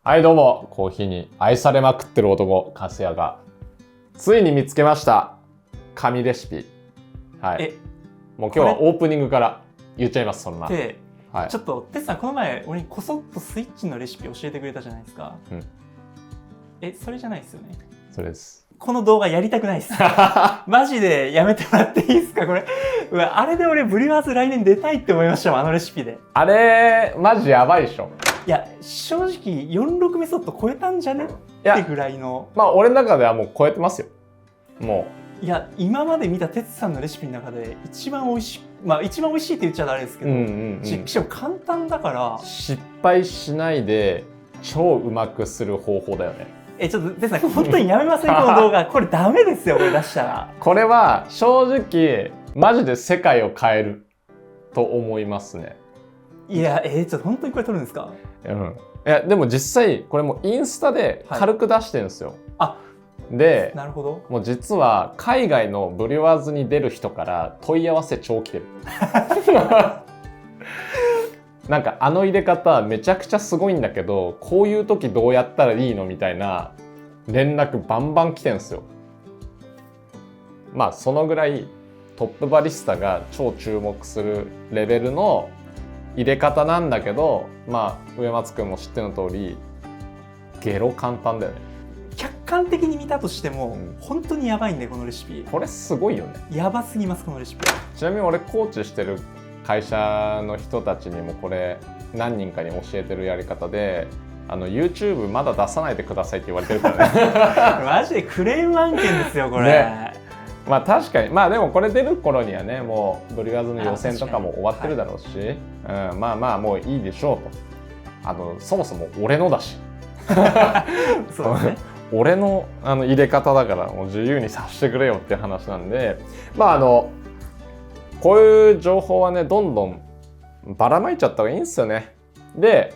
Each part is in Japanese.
はいどうも、コーヒーに愛されまくってる男、カスヤがついに見つけました神レシピ。はい。もう今日はオープニングから言っちゃいます、そんな。で、はい、ちょっとてつさんこの前俺にこそっとスイッチのレシピ教えてくれたじゃないですか。それじゃないですよね。それです。この動画やりたくないです。マジでやめてもらっていいですかこれ。あれで俺ブリュワーズ来年出たいって思いましたもん、あのレシピで。あれマジやばいでしょ。いや正直46メソッド超えたんじゃねってぐらいの。まあ俺の中ではもう超えてますよ。もういや今まで見たてつさんのレシピの中で一番美味しい、まあ一番美味しいって言っちゃあれですけど、しかも簡単だから失敗しないで超うまくする方法だよね。ちょっとてつさん本当にやめませんこの動画。これダメですよこれ出したら。これは正直マジで世界を変えると思いますね。いやちょっと本当にこれ撮るんですか？いやでも実際これもインスタで軽く出してるんですよ。で、なるほど。もう実は海外のブリュワーズに出る人から問い合わせ超来てる。なんかあの入れ方めちゃくちゃすごいんだけど、こういう時どうやったらいいのみたいな連絡バンバン来てるんですよ。まあそのぐらいトップバリスタが超注目するレベルの入れ方なんだけど、まあ植松くんも知ってるの通りゲロ簡単だよね。客観的に見たとしても、本当にやばいんでこのレシピ。これすごいよね。やばすぎますこのレシピ。ちなみに俺コーチしてる会社の人たちにもこれ何人かに教えてるやり方で、YouTube まだ出さないでくださいって言われてるからね。マジでクレーム案件ですよこれ、ね。まあ確かに、まあでもこれ出る頃にはねもうブリュワーズの予選とかも終わってるだろうし、まあまあもういいでしょうと。そもそも俺のだし。そうですね。俺の入れ方だからもう自由にさせてくれよっていう話なんで、まあこういう情報はねどんどんばらまいちゃった方がいいんですよね。で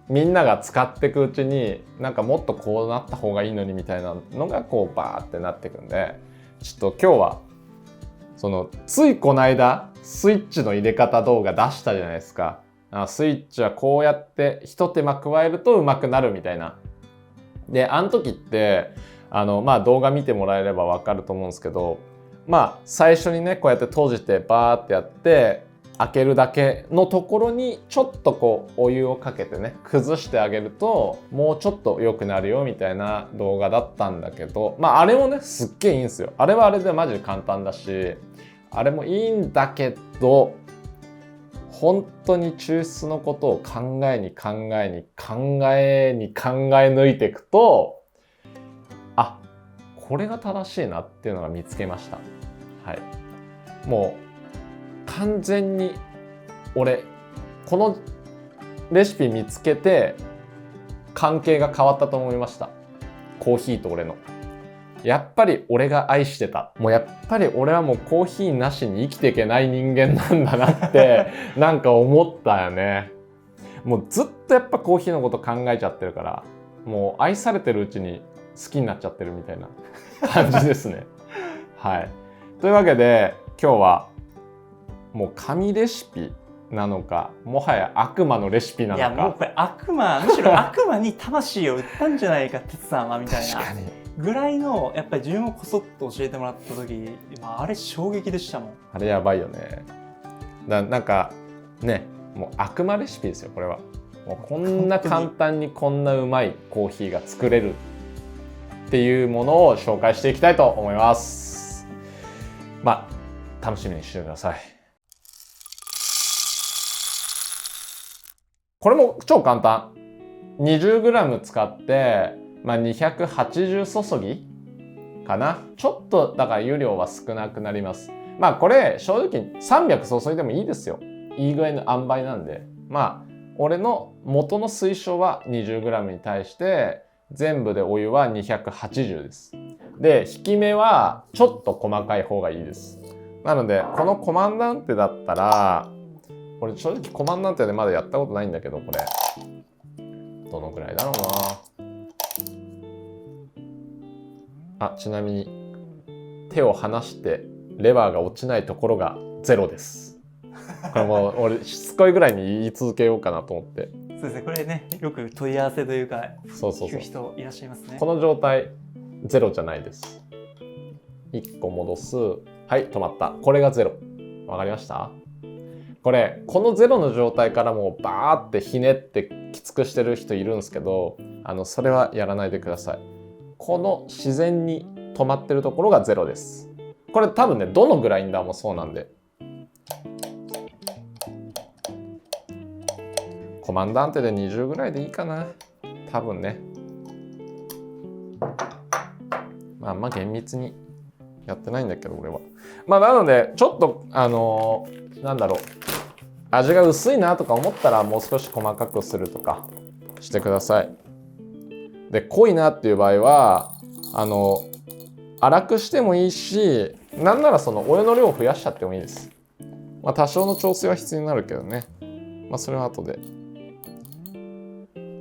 みんなが使っていくうちになんかもっとこうなった方がいいのにみたいなのがこうバーってなっていくんで、ちょっと今日はついこの間スイッチの入れ方動画出したじゃないですか。スイッチはこうやって一手間加えるとうまくなるみたいな。であの時ってまあ動画見てもらえれば分かると思うんですけど、まあ最初にねこうやって閉じてバーってやって開けるだけのところにちょっとこうお湯をかけてね崩してあげるともうちょっと良くなるよみたいな動画だったんだけど、まああれもねすっげえいいんですよ。あれはあれでマジで簡単だしあれもいいんだけど、本当に抽出のことを考え抜いていくと、あ、これが正しいなっていうのが見つけました。はい。もう完全に俺このレシピ見つけて関係が変わったと思いました。コーヒーと俺の。やっぱり俺が愛してた。もうやっぱり俺はもうコーヒーなしに生きていけない人間なんだなってなんか思ったよね。もうずっとやっぱコーヒーのこと考えちゃってるから、もう愛されてるうちに好きになっちゃってるみたいな感じですね。はい。というわけで今日はもう神レシピなのか、もはや悪魔のレシピなのか。いやもうこれむしろ悪魔に魂を売ったんじゃないかてつさんはみたいな。確かに。ぐらいのやっぱり自分をこそっと教えてもらった時、あれ衝撃でしたもん。あれやばいよね。なんかね、もう悪魔レシピですよこれは。もうこんな簡単にこんなうまいコーヒーが作れるっていうものを紹介していきたいと思います。まあ楽しみにしてください。これも超簡単。20g 使ってまあ、280注ぎかな。ちょっとだから湯量は少なくなります。まあこれ正直300注いでもいいですよ。いい具合の塩梅なんで。まあ俺の元の推奨は 20g に対して全部でお湯は280です。で引き目はちょっと細かい方がいいです。なのでこのコマンダンテだったら、これ正直コマンダンテでまだやったことないんだけど、これどのぐらいだろうな。ちなみに手を離してレバーが落ちないところが0です。これもう俺しつこいぐらいに言い続けようかなと思って。そうですね、これね、よく問い合わせというか、聞くそうそうそう。人いらっしゃいますね。この状態、0じゃないです。1個戻す。はい、止まった。これが0。わかりました？これ、この0の状態からもうバーってひねってきつくしてる人いるんですけど、それはやらないでください。この自然に止まってるところが0です。これ多分ね、どのグラインダーもそうなんで。コマンダンテで20ぐらいでいいかな。多分ね。まあ、あんま厳密にやってないんだけど、俺は。まあ、なので、ちょっと、なんだろう。味が薄いなとか思ったら、もう少し細かくするとかしてください。で、濃いなっていう場合は、粗くしてもいいし、なんならそのお湯の量を増やしちゃってもいいです。まあ、多少の調整は必要になるけどね。まあ、それは後で。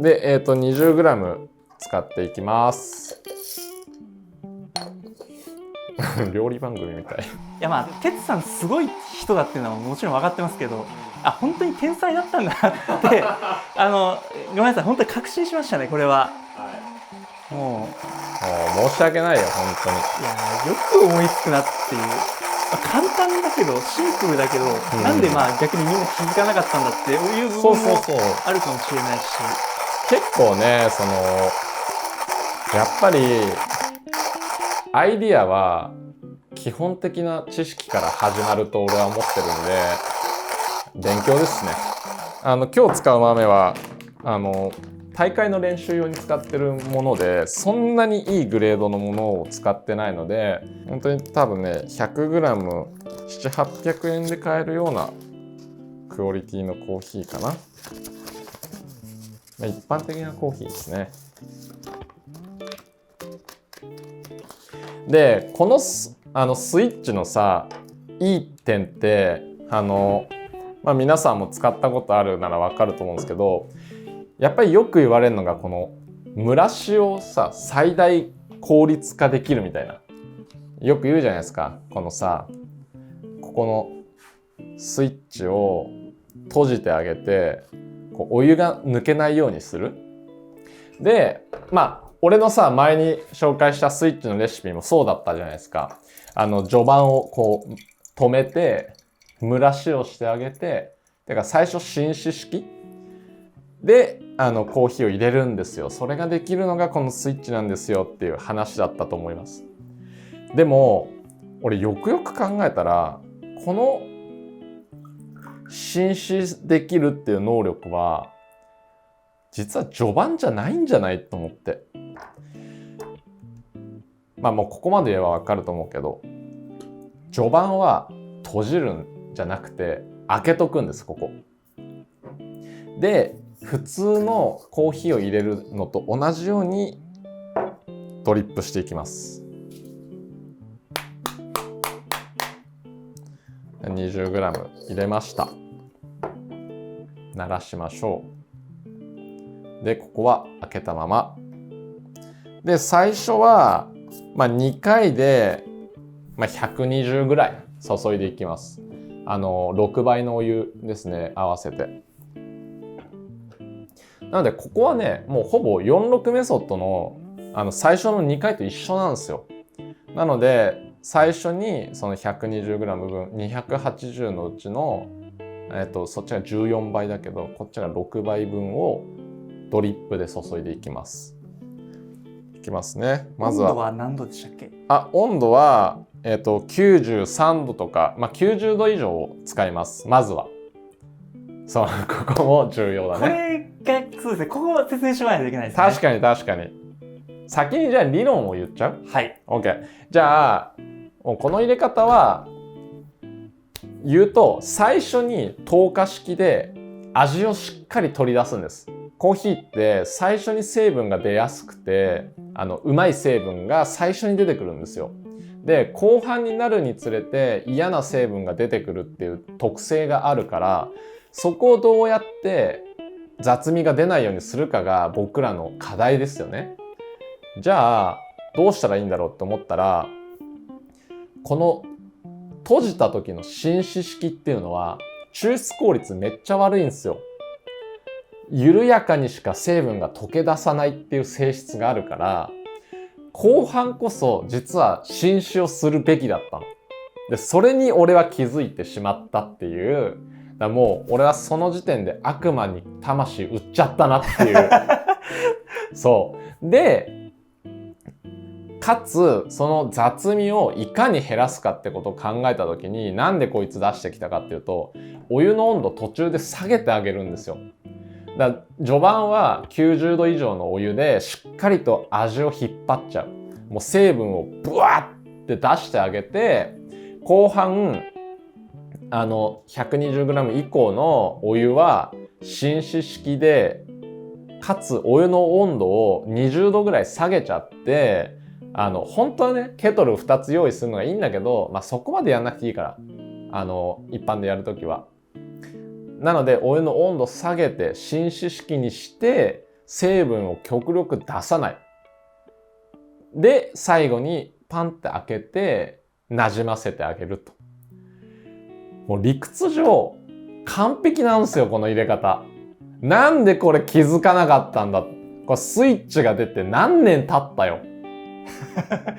で、20g 使っていきます。料理番組みたい。いやまあ、哲さんすごい人だっていうのはもちろん分かってますけど、本当に天才だったんだなってごめんなさい、本当に確信しましたね、これは。もう申し訳ないよ、本当に。いやよく思いつくなっていう、簡単だけどシンプルだけど、なんでまあ逆にみんな気づかなかったんだっていう部分もあるかもしれないし、結構ね、やっぱりアイディアは基本的な知識から始まると俺は思ってるんで、勉強ですね。今日使う豆は大会の練習用に使ってるもので、そんなにいいグレードのものを使ってないので、本当に多分ね 100g700-800 円で買えるようなクオリティのコーヒーかな。一般的なコーヒーですね。で、このスイッチのさ、いい点って皆さんも使ったことあるならわかると思うんですけど、やっぱりよく言われるのがこの蒸らしをさ最大効率化できるみたいな、よく言うじゃないですか。このさ、ここのスイッチを閉じてあげて、こうお湯が抜けないようにする。で、まあ俺のさ前に紹介したスイッチのレシピもそうだったじゃないですか。序盤をこう止めて蒸らしをしてあげて、てか最初浸止式でコーヒーを入れるんですよ。それができるのがこのスイッチなんですよっていう話だったと思います。でも俺よくよく考えたら、この浸止できるっていう能力は実は序盤じゃないんじゃないと思って。まあもうここまで言えばわかると思うけど、序盤は閉じるんじゃなくて開けとくんです、ここで。普通のコーヒーを入れるのと同じようにドリップしていきます。20g 入れました。慣らしましょう。で、ここは開けたままで、最初は、2回で、120ぐらい注いでいきます。6倍のお湯ですね、合わせて。なのでここはね、もうほぼ46メソッドの最初の2回と一緒なんですよ。なので最初にその 120g 分280のうちのそっちが14倍だけど、こっちが6倍分をドリップで注いでいきます。いきますね。まずは温度は何度でしたっけ？温度は93度とか、90度以上を使います。まずはそう、ここも重要だね。これがそうですね、ここを説明しないといけないですね。確かに確かに。先にじゃあ理論を言っちゃう？はい。OK。じゃあもうこの入れ方は言うと、最初に透過式で味をしっかり取り出すんです。コーヒーって最初に成分が出やすくて、うまい成分が最初に出てくるんですよ。で、後半になるにつれて嫌な成分が出てくるっていう特性があるから、そこをどうやって雑味が出ないようにするかが僕らの課題ですよね。じゃあどうしたらいいんだろうって思ったら、この閉じた時の浸止式っていうのは抽出効率めっちゃ悪いんですよ。緩やかにしか成分が溶け出さないっていう性質があるから、後半こそ実は浸酒をするべきだったの。で、それに俺は気づいてしまったっていう、だからもう俺はその時点で悪魔に魂売っちゃったなっていう。そう。で、かつその雑味をいかに減らすかってことを考えた時に、なんでこいつ出してきたかっていうと、お湯の温度途中で下げてあげるんですよ。だから序盤は90度以上のお湯でしっかりと味を引っ張っちゃう。もう成分をブワーって出してあげて、後半120g 以降のお湯は浸酒式で、かつお湯の温度を20度ぐらい下げちゃって、本当はねケトル2つ用意するのがいいんだけど、そこまでやんなくていいから、一般でやるときは。なのでお湯の温度下げて浸酒式にして成分を極力出さない。で最後にパンって開けてなじませてあげると。もう理屈上完璧なんですよ、この入れ方。なんでこれ気づかなかったんだ。これスイッチが出て何年経ったよ。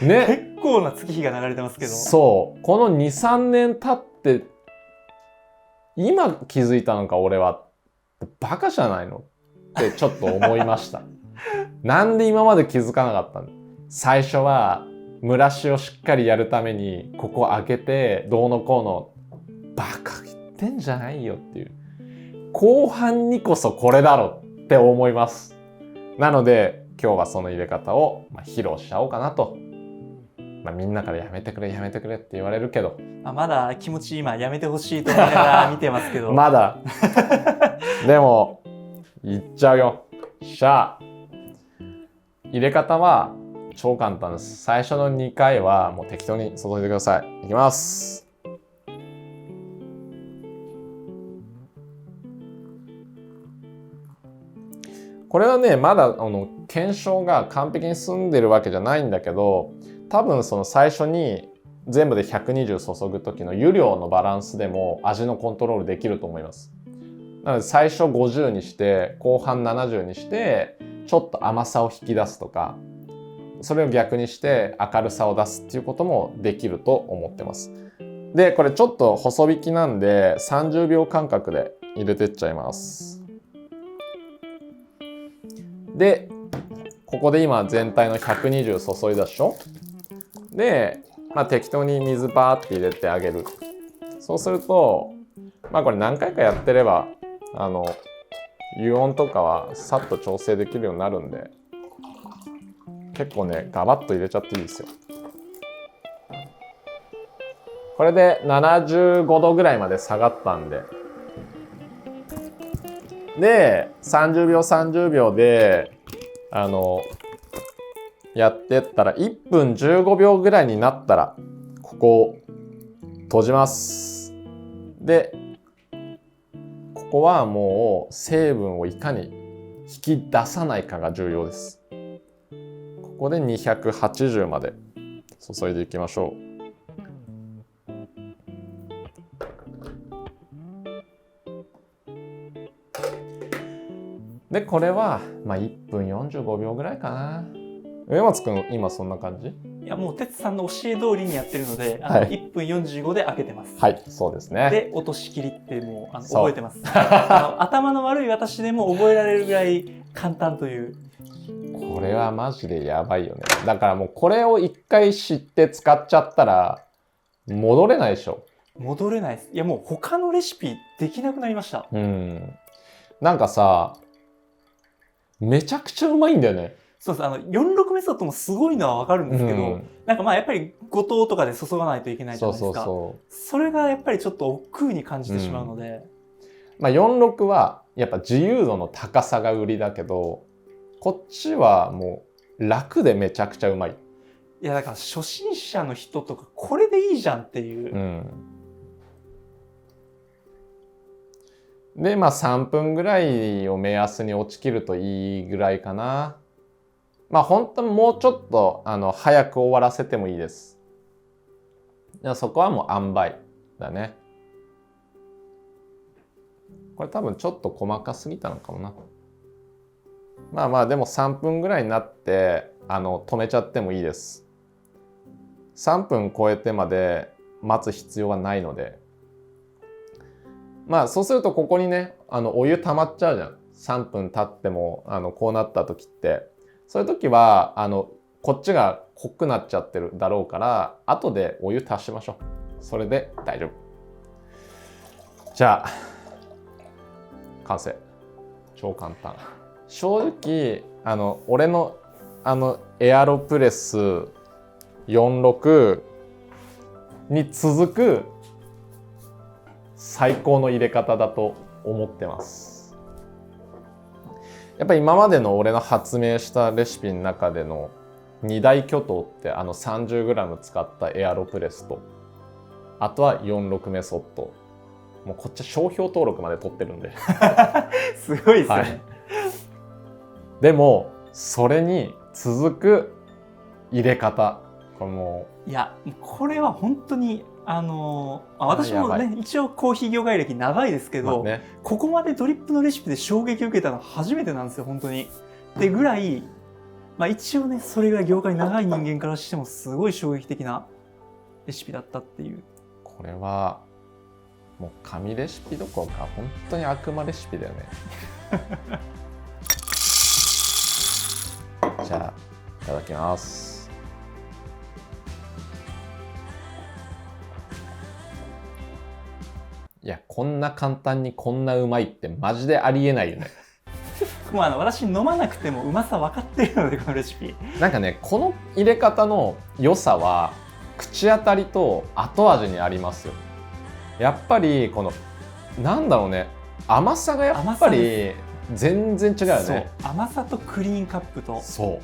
ね。結構な月日が流れてますけど。そう。この2、3年経って今気づいたのか俺は。バカじゃないのってちょっと思いました。なんで今まで気づかなかったの。最初は蒸らしをしっかりやるためにここ開けてどうのこうの、バカ言ってんじゃないよっていう。後半にこそこれだろって思います。なので今日はその入れ方を披露しちゃおうかなと。みんなからやめてくれやめてくれって言われるけど、まだ気持ち今やめてほしいと思いながら見てますけどまだでも言っちゃうよ。入れ方は超簡単です。最初の2回はもう適当に注いでください。いきます。これはね、まだ検証が完璧に済んでるわけじゃないんだけど、多分その最初に全部で120注ぐ時の湯量のバランスでも味のコントロールできると思います。なので最初50にして後半70にしてちょっと甘さを引き出すとか、それを逆にして明るさを出すっていうこともできると思ってます。で、これちょっと細引きなんで30秒間隔で入れてっちゃいます。で、ここで今全体の120注いだでしょ。で、適当に水バーって入れてあげる。そうすると、これ何回かやってれば湯温とかはさっと調整できるようになるんで、結構ねガバッと入れちゃっていいですよ。これで75度ぐらいまで下がったんで、で30秒30秒でやってったら1分15秒ぐらいになったらここを閉じます。でここはもう成分をいかに引き出さないかが重要です。ここで280まで注いでいきましょう。でこれは1分45秒ぐらいかな。上松くん今そんな感じ？いやもう哲さんの教え通りにやってるので、1分45で開けてます。はい、そうですね。で落とし切りってもう覚えてます。頭の悪い私でも覚えられるぐらい簡単という。これはマジでやばいよね。だからもうこれを一回知って使っちゃったら戻れないでしょ。戻れないです。いやもう他のレシピできなくなりました。なんかさ、めちゃくちゃうまいんだよね。そうです。46メソッドもすごいのはわかるんですけど、なんかやっぱり5等とかで注がないといけないじゃないですか。それがやっぱりちょっと億劫に感じてしまうので。46はやっぱ自由度の高さが売りだけど、こっちはもう楽でめちゃくちゃうまい。いやだから初心者の人とかこれでいいじゃんっていう。で3分ぐらいを目安に落ちきるといいぐらいかな。本当にもうちょっと早く終わらせてもいいです。そこはもう塩梅だね。これ多分ちょっと細かすぎたのかもな。まあまあでも3分ぐらいになって止めちゃってもいいです。3分超えてまで待つ必要はないので、まあそうするとここにねお湯溜まっちゃうじゃん。3分経ってもこうなった時って、そういう時はこっちが濃くなっちゃってるだろうから後でお湯足しましょう。それで大丈夫。じゃあ完成。超簡単。正直俺のエアロプレス46に続く最高の入れ方だと思ってます。やっぱり今までの俺の発明したレシピの中での2大巨頭って30g 使ったエアロプレスと、あとは46メソッド。もうこっち商標登録まで取ってるんで。すごいですよね。はい、でもそれに続く入れ方、これもういやこれは本当に私もね一応コーヒー業界歴長いですけど、ね、ここまでドリップのレシピで衝撃を受けたのは初めてなんですよ本当に。ってぐらい、一応ねそれが業界長い人間からしてもすごい衝撃的なレシピだったっていう。これはもう神レシピどころか本当に悪魔レシピだよね。じゃあいただきます。いやこんな簡単にこんなうまいってマジでありえないよね。もう私飲まなくてもうまさ分かってるのでこのレシピ。なんかねこの入れ方の良さは口当たりと後味にありますよ。やっぱりこのなんだろうね、甘さがやっぱり全然違うよね。甘さとクリーンカップと。そ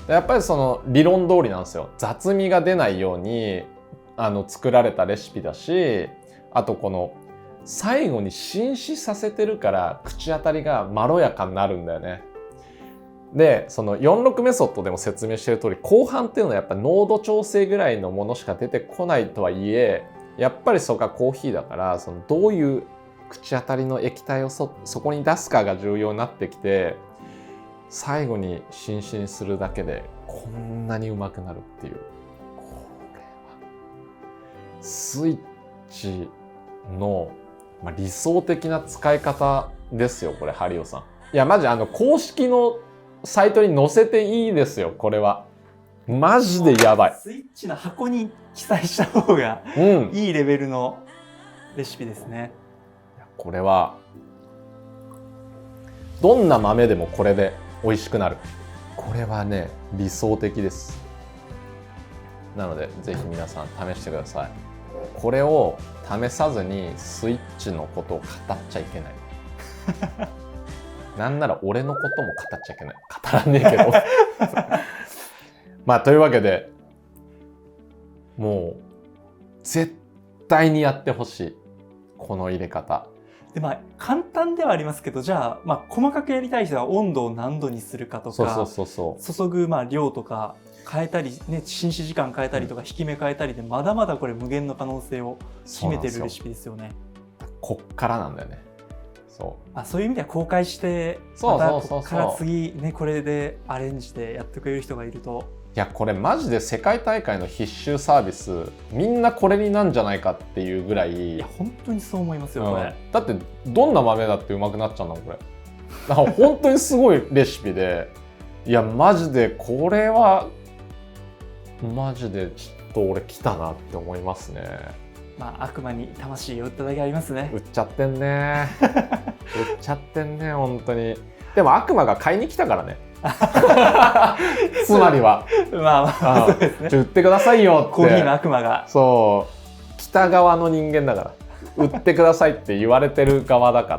うやっぱりその理論通りなんですよ。雑味が出ないように作られたレシピだし、あとこの最後に浸止させてるから口当たりがまろやかになるんだよね。でその46メソッドでも説明してる通り、後半っていうのはやっぱ濃度調整ぐらいのものしか出てこないとはいえ、やっぱりそこがコーヒーだから、そのどういう口当たりの液体をそこに出すかが重要になってきて、最後に浸々するだけでこんなにうまくなるっていう。これはスイッチの理想的な使い方ですよこれ、ハリオさん。いやマジ公式のサイトに載せていいですよこれは。マジでやばい。スイッチの箱に記載した方がいいレベルのレシピですね。これはどんな豆でもこれで美味しくなる。これはね理想的です。なのでぜひ皆さん試してください。これを試さずにスイッチのことを語っちゃいけない。なんなら俺のことも語っちゃいけない。語らねえけど。というわけでもう絶対にやってほしいこの入れ方で。簡単ではありますけど、じゃあ、細かくやりたい人は温度を何度にするかとか、注ぐ量とか変えたりね、浸止時間変えたりとか引き目変えたりで、まだまだこれ無限の可能性を秘めてるレシピですよね。こっからなんだよね。そういう意味では公開してまたここから次ねこれでアレンジでやってくれる人がいると。いやこれマジで世界大会の必修サービス、みんなこれになんじゃないかっていうぐらい。いや本当にそう思いますよ、これ。だってどんな豆だってうまくなっちゃうんだもんこれ。だから本当にすごいレシピで、いやマジでこれはマジでちょっと俺来たなって思いますね。悪魔に魂を売っただけありますね。売っちゃってんね。売っちゃってんね本当に。でも悪魔が買いに来たからね。つまりはそうですね。売ってくださいよって。コーヒーの悪魔が。そう北側の人間だから売ってくださいって言われてる側だか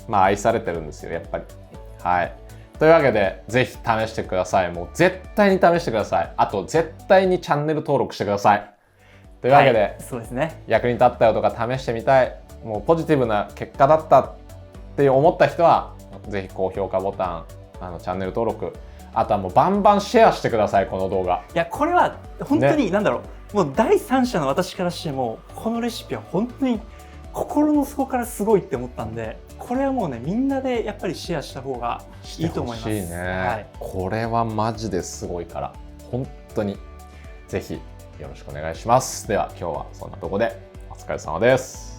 ら愛されてるんですよやっぱり。はい。というわけでぜひ試してください。もう絶対に試してください。あと絶対にチャンネル登録してください。というわけで、そうですね。役に立ったよとか試してみたい、もうポジティブな結果だったって思った人はぜひ高評価ボタン、チャンネル登録、あとはもうバンバンシェアしてくださいこの動画。いやこれは本当にもう第三者の私からしてもこのレシピは本当に心の底からすごいって思ったんで、ここれはもうねみんなでやっぱりシェアした方がいいと思います。してほしいね、はい、これはマジですごいから本当にぜひよろしくお願いします。では今日はそんなとこでお疲れ様です。